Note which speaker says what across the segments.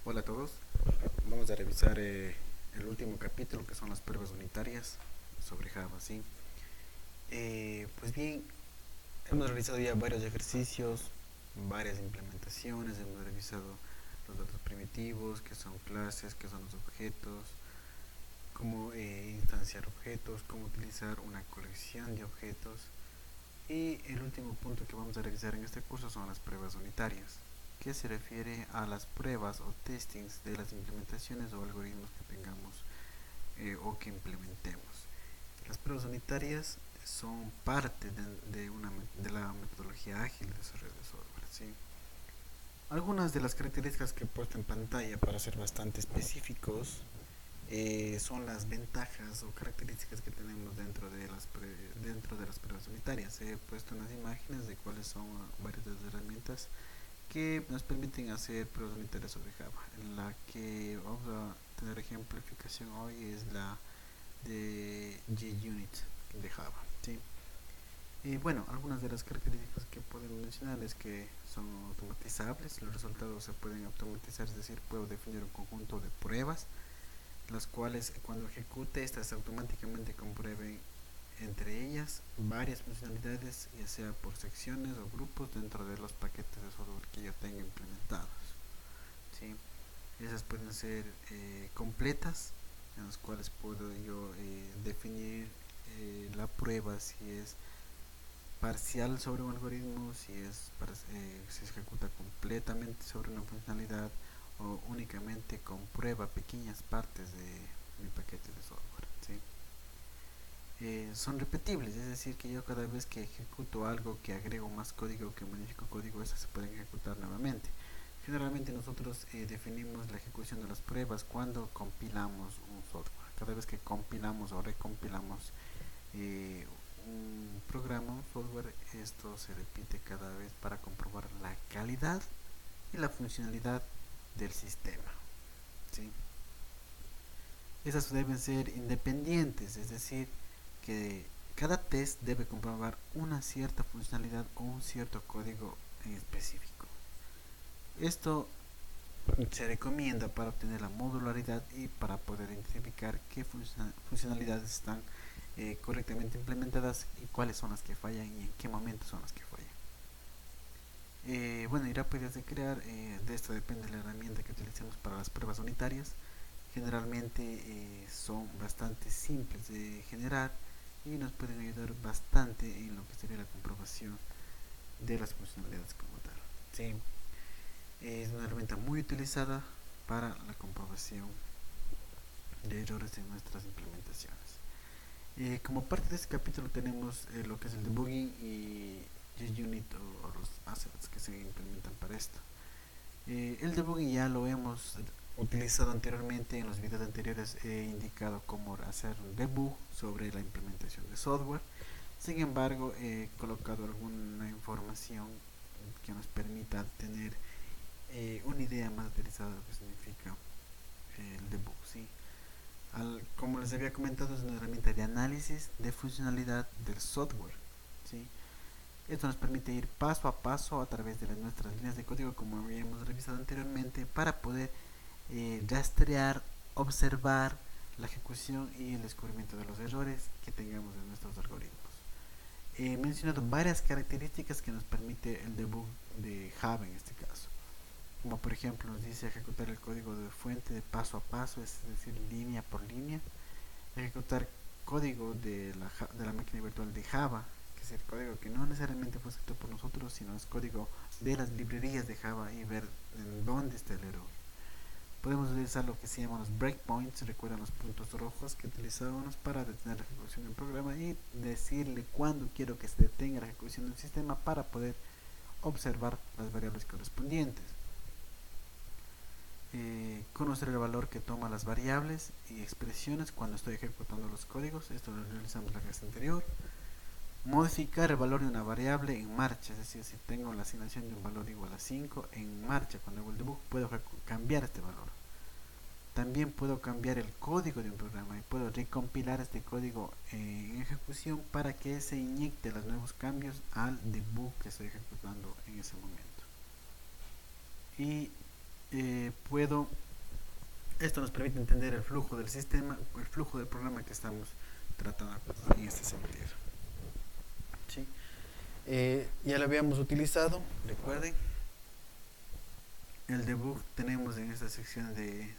Speaker 1: Hola a todos, vamos a revisar el último capítulo que son las pruebas unitarias sobre Java, ¿sí? Pues bien, hemos realizado ya varios ejercicios, varias implementaciones, hemos revisado los datos primitivos, que son clases, que son los objetos, cómo instanciar objetos, cómo utilizar una colección de objetos. Y el último punto que vamos a revisar en este curso son las pruebas unitarias, que se refiere a las pruebas o testings de las implementaciones o algoritmos que tengamos o que implementemos. Las pruebas unitarias son parte de la metodología ágil de desarrollo de software, ¿sí? Algunas de las características que he puesto en pantalla para ser bastante específicos son las ventajas o características que tenemos dentro de las pruebas unitarias. He puesto unas imágenes de cuáles son varias de las herramientas que nos permiten hacer pruebas unitarias sobre Java. En la que vamos a tener ejemplificación hoy es la de JUnit de Java, ¿sí? Y bueno, algunas de las características que podemos mencionar es que son automatizables, los resultados se pueden automatizar, es decir, puedo definir un conjunto de pruebas las cuales cuando ejecute estas automáticamente comprueben entre ellas varias funcionalidades, ya sea por secciones o grupos dentro de los paquetes de software que yo tenga implementados, ¿sí? Esas pueden ser completas, en las cuales puedo yo definir la prueba si es parcial sobre un algoritmo, si se ejecuta completamente sobre una funcionalidad o únicamente comprueba pequeñas partes de mi paquete de software, ¿sí? Son repetibles, es decir, que yo cada vez que ejecuto algo, que agrego más código, que modifico código, esas se pueden ejecutar nuevamente. Generalmente nosotros definimos la ejecución de las pruebas cuando compilamos un software. Cada vez que compilamos o recompilamos eh, un programa, un software, esto se repite cada vez para comprobar la calidad y la funcionalidad del sistema, ¿sí? Esas deben ser independientes, es decir, que cada test debe comprobar una cierta funcionalidad o un cierto código en específico. Esto se recomienda para obtener la modularidad y para poder identificar qué funcionalidades están correctamente implementadas y cuáles son las que fallan y en qué momento son las que fallan. Bueno, y rápidas de crear, de esto depende la herramienta que utilicemos para las pruebas unitarias. Generalmente son bastante simples de generar y nos pueden ayudar bastante en lo que sería la comprobación de las funcionalidades como tal, ¿sí? Es una herramienta muy utilizada para la comprobación de errores en nuestras implementaciones. Como parte de este capítulo tenemos lo que es el debugging y JUnit o los assets que se implementan para esto. El debugging ya lo hemos utilizado anteriormente, en los videos anteriores he indicado cómo hacer un debug sobre la implementación de software. Sin embargo, he colocado alguna información que nos permita tener una idea más utilizada de lo que significa el debug, ¿sí? Como les había comentado, es una herramienta de análisis de funcionalidad del software, ¿sí? Esto nos permite ir paso a paso a través de nuestras líneas de código, como habíamos revisado anteriormente, para poder rastrear, observar la ejecución y el descubrimiento de los errores que tengamos en nuestros algoritmos. He mencionado varias características que nos permite el debug de Java en este caso, como por ejemplo nos dice ejecutar el código de fuente de paso a paso, es decir, línea por línea, ejecutar código de la máquina virtual de Java, que es el código que no necesariamente fue escrito por nosotros, sino es código de las librerías de Java y ver en dónde está el error. Podemos utilizar lo que se llaman los breakpoints, recuerdan los puntos rojos que utilizábamos para detener la ejecución del programa y decirle cuándo quiero que se detenga la ejecución del sistema para poder observar las variables correspondientes. Conocer el valor que toma las variables y expresiones cuando estoy ejecutando los códigos, esto lo realizamos en la clase anterior. Modificar el valor de una variable en marcha, es decir, si tengo la asignación de un valor igual a 5 en marcha, cuando hago el debug puedo cambiar este valor. También puedo cambiar el código de un programa y puedo recompilar este código en ejecución para que se inyecte los nuevos cambios al debug que estoy ejecutando en ese momento. Y puedo, esto nos permite entender el flujo del sistema, el flujo del programa que estamos tratando en este sentido. ¿Sí? Ya lo habíamos utilizado, recuerden, el debug tenemos en esta sección de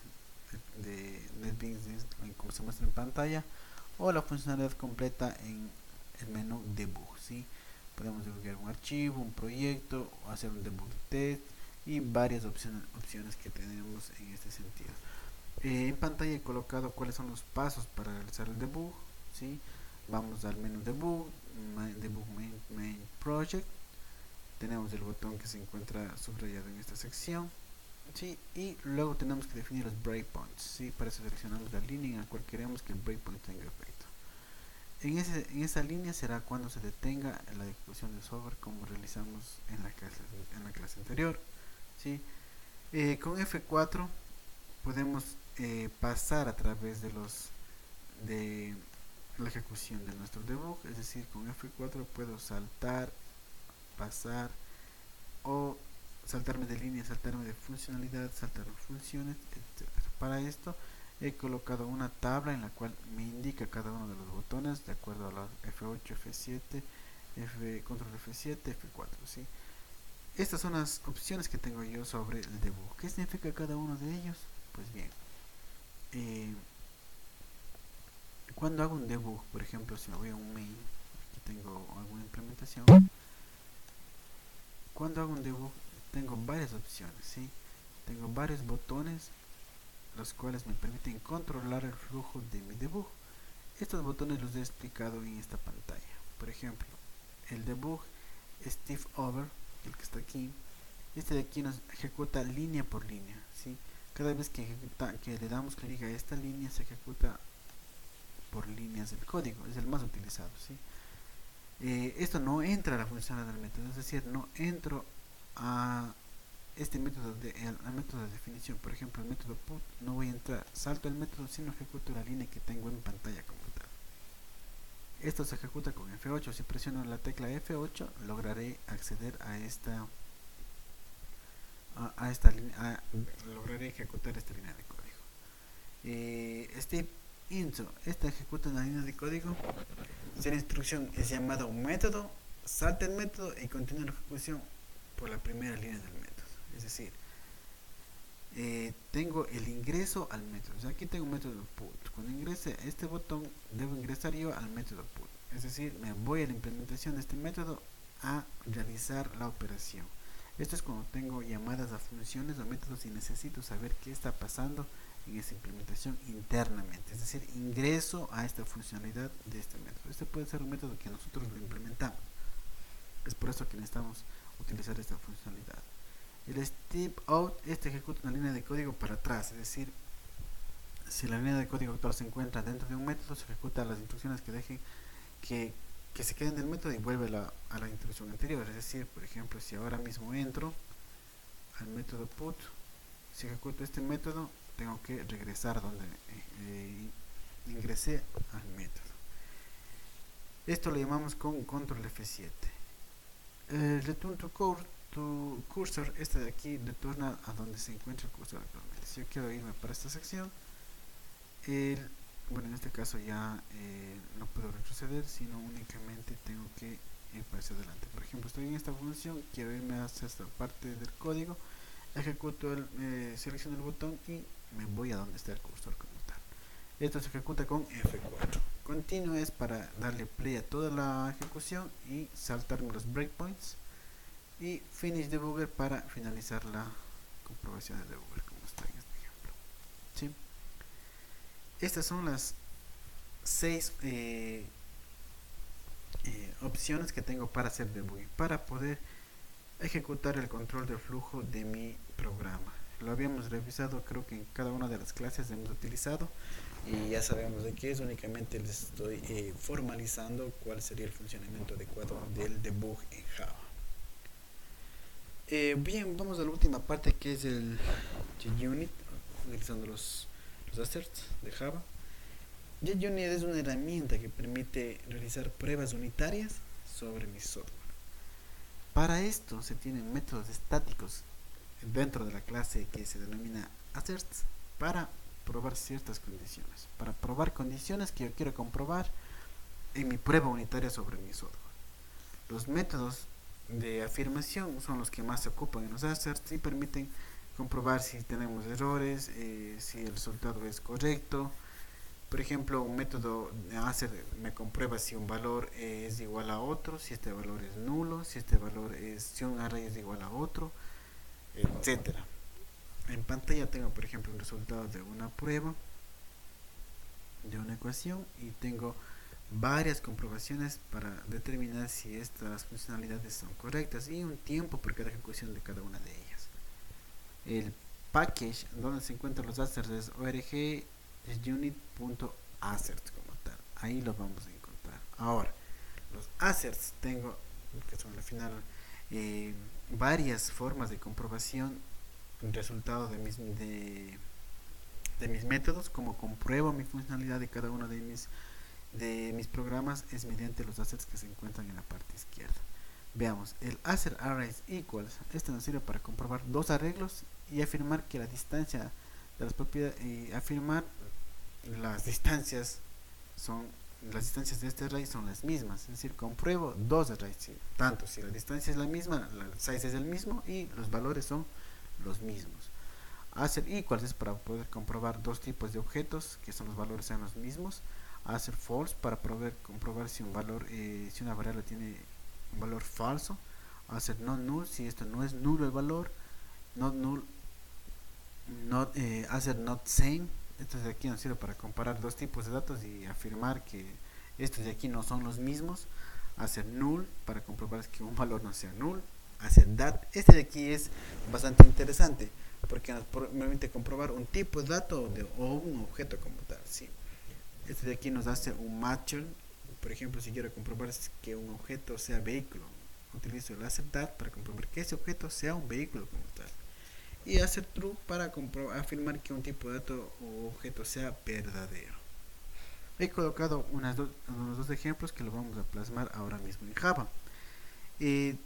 Speaker 1: NetBeans, como se muestra en pantalla, o la funcionalidad completa en el menú debug. ¿Sí? Podemos debugar un archivo, un proyecto, o hacer un debug test y varias opciones que tenemos en este sentido. En pantalla he colocado cuáles son los pasos para realizar el debug. ¿Sí? Vamos al menú debug, debug main project. Tenemos el botón que se encuentra subrayado en esta sección. ¿Sí? Y luego tenemos que definir los breakpoints. ¿Sí? Para eso seleccionamos la línea en la cual queremos que el breakpoint tenga efecto. En esa línea será cuando se detenga la ejecución del software, como realizamos en la clase anterior. ¿Sí? Con F4 podemos pasar a través de la ejecución de nuestro debug, es decir, con F4 puedo saltar, pasar o saltarme de línea, saltarme de funcionalidad, saltar funciones, etc. Para esto he colocado una tabla en la cual me indica cada uno de los botones de acuerdo a los F8, F7, control F7, F4. ¿Sí? Estas son las opciones que tengo yo sobre el debug. ¿Qué significa cada uno de ellos? Pues bien, cuando hago un debug, por ejemplo, si me voy a un main, aquí tengo alguna implementación. Cuando hago un debug tengo varias opciones, ¿sí? Tengo varios botones los cuales me permiten controlar el flujo de mi debug. Estos botones los he explicado en esta pantalla. Por ejemplo, el debug Step Over, el que está aquí, este de aquí nos ejecuta línea por línea, ¿sí? Cada vez que le damos clic a esta línea se ejecuta por líneas del código, es el más utilizado, ¿sí? Esto no entra a la funcionalidad del método, es decir, no entro a este método al método de definición. Por ejemplo, el método put, no voy a entrar, salto el método, sino ejecuto la línea que tengo en pantalla como tal. Esto se ejecuta con F8. Si presiono la tecla F8 lograré acceder a esta línea, lograré ejecutar esta línea de código. Step into, esta ejecuta una línea de código. Si la instrucción es llamada un método, salta el método y continúa la ejecución por la primera línea del método. Es decir, tengo el ingreso al método. O sea, aquí tengo un método put. Cuando ingrese a este botón, debo ingresar yo al método put. Es decir, me voy a la implementación de este método a realizar la operación. Esto es cuando tengo llamadas a funciones o métodos y necesito saber qué está pasando en esa implementación internamente. Es decir, ingreso a esta funcionalidad de este método. Este puede ser un método que nosotros lo implementamos. Es por eso que necesitamos utilizar esta funcionalidad. El step out, este ejecuta una línea de código para atrás, es decir, si la línea de código actual se encuentra dentro de un método, se ejecuta las instrucciones que dejen que se queden del método y vuelve a la instrucción anterior. Es decir, por ejemplo, si ahora mismo entro al método put, si ejecuto este método, tengo que regresar donde ingresé al método. Esto lo llamamos con control F7. Return to cursor, este de aquí retorna a donde se encuentra el cursor actualmente. Si yo quiero irme para esta sección, bueno, en este caso ya no puedo retroceder, sino únicamente tengo que ir para hacia adelante. Por ejemplo, estoy en esta función, quiero irme hacia esta parte del código, ejecuto selecciono el botón y me voy a donde está el cursor como tal. Esto se ejecuta con F4. Continue es para darle play a toda la ejecución y saltarme los breakpoints. Y finish debugger para finalizar la comprobación de debugger, como está en este ejemplo. ¿Sí? Estas son las 6 opciones que tengo para hacer debugging, para poder ejecutar el control de flujo de mi programa. Lo habíamos revisado, creo que en cada una de las clases hemos utilizado y ya sabemos de qué es. Únicamente les estoy formalizando cuál sería el funcionamiento adecuado del debug en Java. Bien, vamos a la última parte, que es el JUnit, utilizando los assets de Java. JUnit es una herramienta que permite realizar pruebas unitarias sobre mi software. Para esto se tienen métodos estáticos dentro de la clase que se denomina asserts para probar ciertas condiciones, para probar condiciones que yo quiero comprobar en mi prueba unitaria sobre mi software. Los métodos de afirmación son los que más se ocupan en los asserts y permiten comprobar si tenemos errores, si el resultado es correcto. Por ejemplo, un método assert me comprueba si un valor es igual a otro, si este valor es nulo, si un array es igual a otro, etcétera. En pantalla tengo, por ejemplo, un resultado de una prueba de una ecuación y tengo varias comprobaciones para determinar si estas funcionalidades son correctas y un tiempo por cada ejecución de cada una de ellas. El package donde se encuentran los asserts es org.unit.asserts como tal. Ahí los vamos a encontrar. Ahora, los asserts tengo, que son al final varias formas de comprobación resultado de mis métodos, como compruebo mi funcionalidad de cada uno de mis programas es mediante los assets que se encuentran en la parte izquierda. Veamos, el assert arrays equals, este nos sirve para comprobar dos arreglos y afirmar que la distancia de las propiedades, afirmar las distancias de este array son las mismas, es decir, compruebo dos arrays, tanto si la distancia es la misma, el size es el mismo y los valores son los mismos. Assert equals es para poder comprobar dos tipos de objetos que son los valores sean los mismos. Assert false para comprobar si un valor, si una variable tiene un valor falso. Assert not null si esto no es nulo el valor. Not null, assert not same. Esto de aquí nos sirve para comparar dos tipos de datos y afirmar que estos de aquí no son los mismos. Assert null para comprobar que un valor no sea null. Assert that, este de aquí es bastante interesante porque nos permite comprobar un tipo de dato o un objeto como tal, ¿sí? Este de aquí nos hace un matcher. Por ejemplo, si quiero comprobar que un objeto sea vehículo, utilizo el assert that para comprobar que ese objeto sea un vehículo como tal, y assert true para afirmar que un tipo de dato o objeto sea verdadero. He colocado unos dos ejemplos que lo vamos a plasmar ahora mismo en Java. En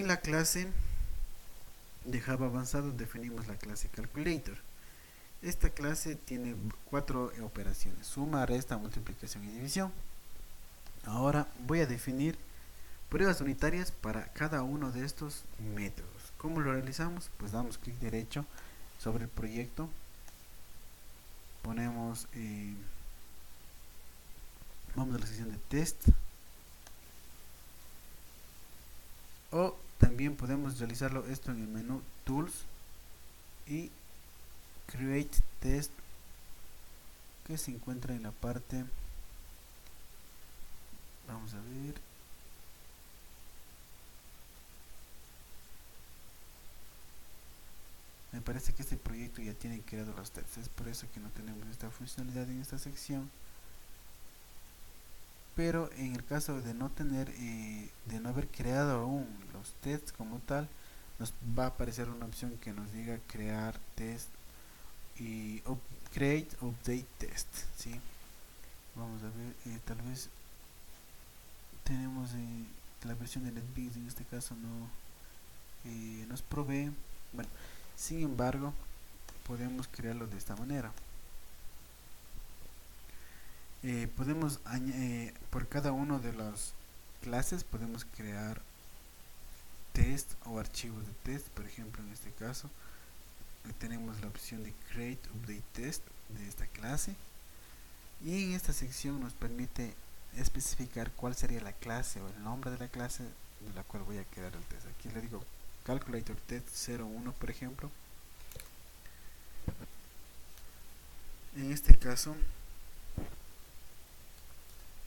Speaker 1: la clase de Java avanzado definimos la clase calculator. Esta clase tiene 4 operaciones: suma, resta, multiplicación y división. Ahora voy a definir pruebas unitarias para cada uno de estos métodos. ¿Cómo lo realizamos? Pues damos clic derecho sobre el proyecto, ponemos vamos a la sección de test, o también podemos realizarlo esto en el menú tools y create test, que se encuentra en la parte, vamos a ver, me parece que este proyecto ya tiene creado los tests, es por eso que no tenemos esta funcionalidad en esta sección. Pero en el caso de no tener, de no haber creado aún los tests como tal, nos va a aparecer una opción que nos diga crear test y create update test, ¿sí? Vamos a ver, tal vez tenemos la versión de NetBeans, en este caso no nos provee. Bueno, sin embargo, podemos crearlo de esta manera. Podemos por cada uno de las clases podemos crear test o archivos de test. Por ejemplo, en este caso tenemos la opción de create update test de esta clase, y en esta sección nos permite especificar cuál sería la clase o el nombre de la clase de la cual voy a crear el test. Aquí le digo calculator test 01, por ejemplo. En este caso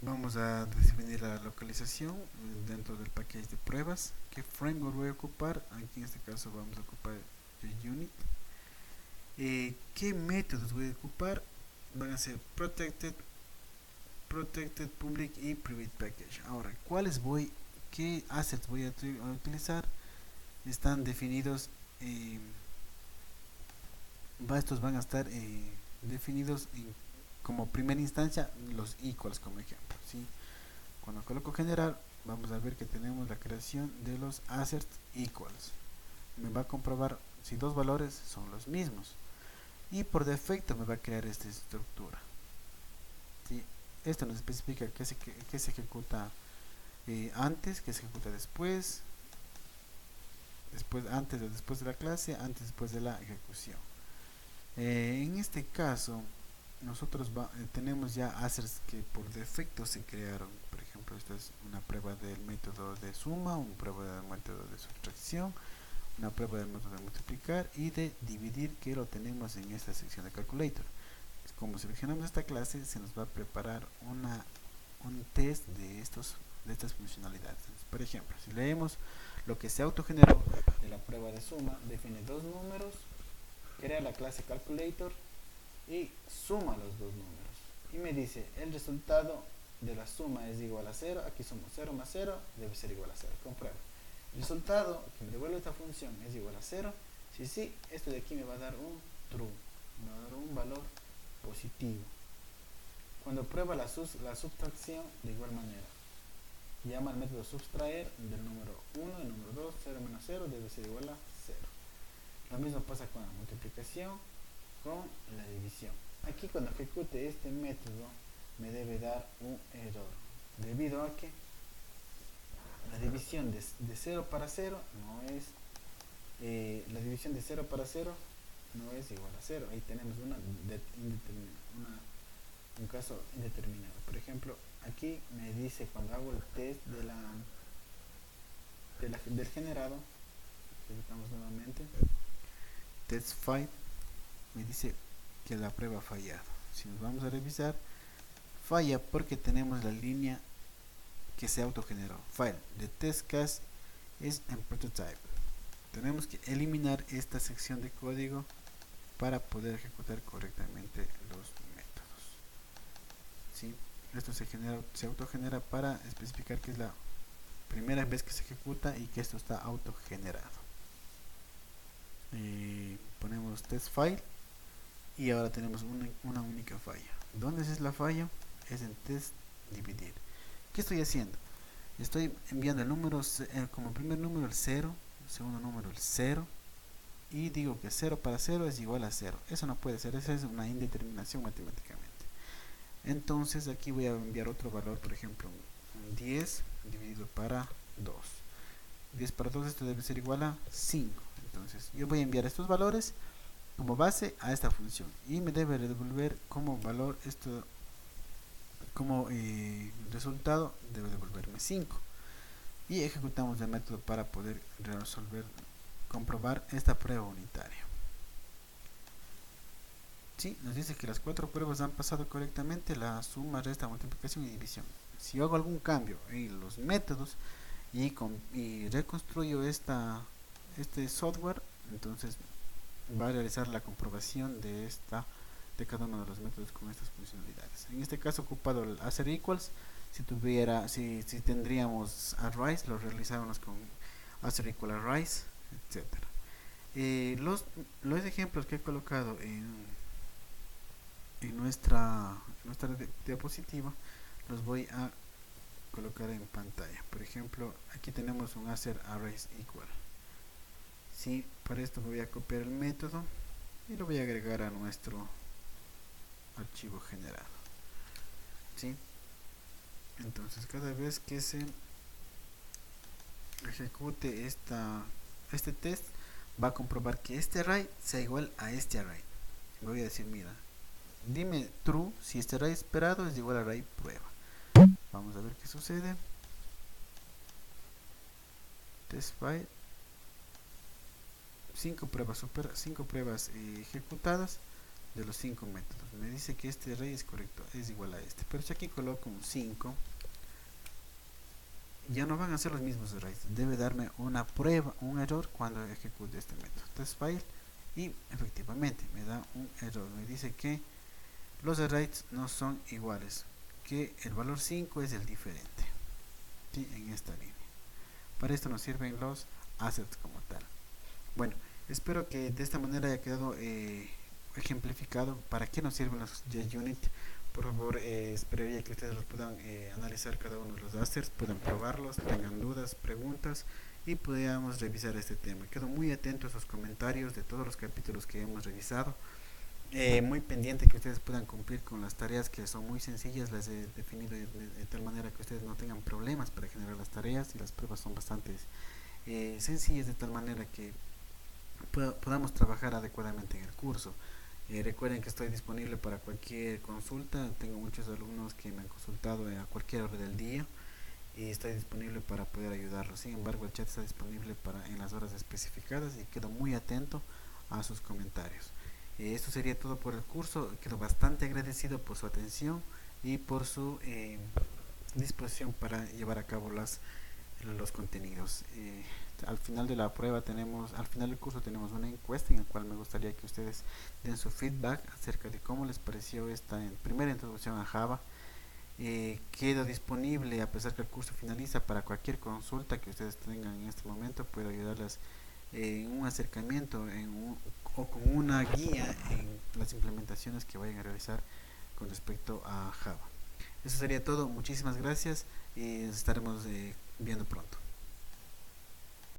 Speaker 1: vamos a definir la localización dentro del package de pruebas. ¿Qué framework voy a ocupar? Aquí en este caso vamos a ocupar JUnit. ¿Qué métodos voy a ocupar? Van a ser protected, public y private package. Ahora, qué assets voy a utilizar? Están definidos, estos van a estar definidos como primera instancia los equals como ejemplo, ¿sí? Cuando coloco general vamos a ver que tenemos la creación de los assets equals. me va a comprobar si dos valores son los mismos, y por defecto me va a crear esta estructura. ¿Sí? Esto nos especifica que se ejecuta antes, que se ejecuta después, antes o después de la clase, antes después de la ejecución. En este caso nosotros tenemos ya assets que por defecto se crearon. Por ejemplo, esta es una prueba del método de suma, una prueba del método de subtracción, una prueba del método de multiplicar y de dividir, que lo tenemos en esta sección de calculator. Como seleccionamos esta clase, se nos va a preparar un test de estas funcionalidades. Por ejemplo, si leemos lo que se autogeneró de la prueba de suma, define dos números, crea la clase calculator y suma los dos números, y me dice el resultado de la suma es igual a 0. Aquí somos 0 más 0 debe ser igual a 0. Compruebo. El resultado que me devuelve esta función es igual a 0. Si sí, esto de aquí me va a dar un true, me va a dar un valor positivo. Cuando prueba la subtracción, de igual manera, llama al método subtraer del número 1 y número 2, 0 menos 0 debe ser igual a 0. Lo mismo pasa con la multiplicación, con la división. Aquí cuando ejecute este método me debe dar un error, debido a que la división de 0 para 0 no es la división de 0 para 0 no es igual a 0. Ahí tenemos un caso indeterminado. Por ejemplo, aquí me dice, cuando hago el test del generado, ejecutamos nuevamente test file, me dice que la prueba ha fallado. Si nos vamos a revisar, falla porque tenemos la línea que se autogeneró. File de test case es en prototype. Tenemos que eliminar esta sección de código para poder ejecutar correctamente los métodos. ¿Sí? Esto se autogenera para especificar que es la primera vez que se ejecuta y que esto está autogenerado. Ponemos test file y ahora tenemos una única falla. ¿Dónde es la falla? Es en test dividir. ¿Qué estoy haciendo? Estoy enviando el número como primer número el 0, segundo número el 0, y digo que 0 para 0 es igual a 0. Eso no puede ser, esa es una indeterminación matemáticamente. Entonces aquí voy a enviar otro valor, por ejemplo un 10 dividido para 2. 10 para 2, esto debe ser igual a 5. Entonces yo voy a enviar estos valores como base a esta función y me debe devolver como valor esto, como resultado debe devolverme 5, y ejecutamos el método para poder comprobar esta prueba unitaria. ¿Sí? Nos dice que las 4 pruebas han pasado correctamente, la suma, resta, multiplicación y división. Si yo hago algún cambio en los métodos y reconstruyo este software, entonces va a realizar la comprobación de cada uno de los métodos con estas funcionalidades. En este caso, ocupado el hacer equals, si tendríamos arrays, lo realizamos con hacer equal arrays, etcétera. Los ejemplos que he colocado en nuestra diapositiva los voy a colocar en pantalla. Por ejemplo, aquí tenemos un hacer arrays equal. Sí, para esto voy a copiar el método y lo voy a agregar a nuestro archivo generado. ¿Sí? Entonces cada vez que se ejecute este test, va a comprobar que este array sea igual a este array. Voy a decir, mira, dime true si este array esperado es igual al array prueba. Vamos a ver qué sucede. Test file, 5 pruebas ejecutadas de los 5 métodos. Me dice que este array es correcto, es igual a este. Pero si aquí coloco un 5, ya no van a ser los mismos arrays. Debe darme una prueba, un error cuando ejecute este método. Test file, y efectivamente me da un error. Me dice que los arrays no son iguales, que el valor 5 es el diferente. ¿Sí? En esta línea. Para esto nos sirven los assets como tal. Bueno, espero que de esta manera haya quedado ejemplificado para qué nos sirven los JUnit. Por favor, esperaría que ustedes los puedan analizar cada uno de los assets, puedan probarlos, tengan dudas, preguntas, y podamos revisar este tema. Quedo muy atento a sus comentarios de todos los capítulos que hemos revisado. Muy pendiente que ustedes puedan cumplir con las tareas, que son muy sencillas. Las he definido de tal manera que ustedes no tengan problemas para generar las tareas, y las pruebas son bastante sencillas, de tal manera que podamos trabajar adecuadamente en el curso. Recuerden que estoy disponible para cualquier consulta. Tengo muchos alumnos que me han consultado a cualquier hora del día y estoy disponible para poder ayudarlos. Sin embargo, el chat está disponible en las horas especificadas, y quedo muy atento a sus comentarios. Esto sería todo por el curso. Quedo bastante agradecido por su atención y por su disposición para llevar a cabo los contenidos. Al final de la prueba al final del curso tenemos una encuesta en la cual me gustaría que ustedes den su feedback acerca de cómo les pareció esta primera introducción a Java. Quedo disponible, a pesar que el curso finaliza, para cualquier consulta que ustedes tengan en este momento. Puedo ayudarlas en un acercamiento o con una guía en las implementaciones que vayan a realizar con respecto a Java. Eso sería todo. Muchísimas gracias y nos estaremos viendo pronto.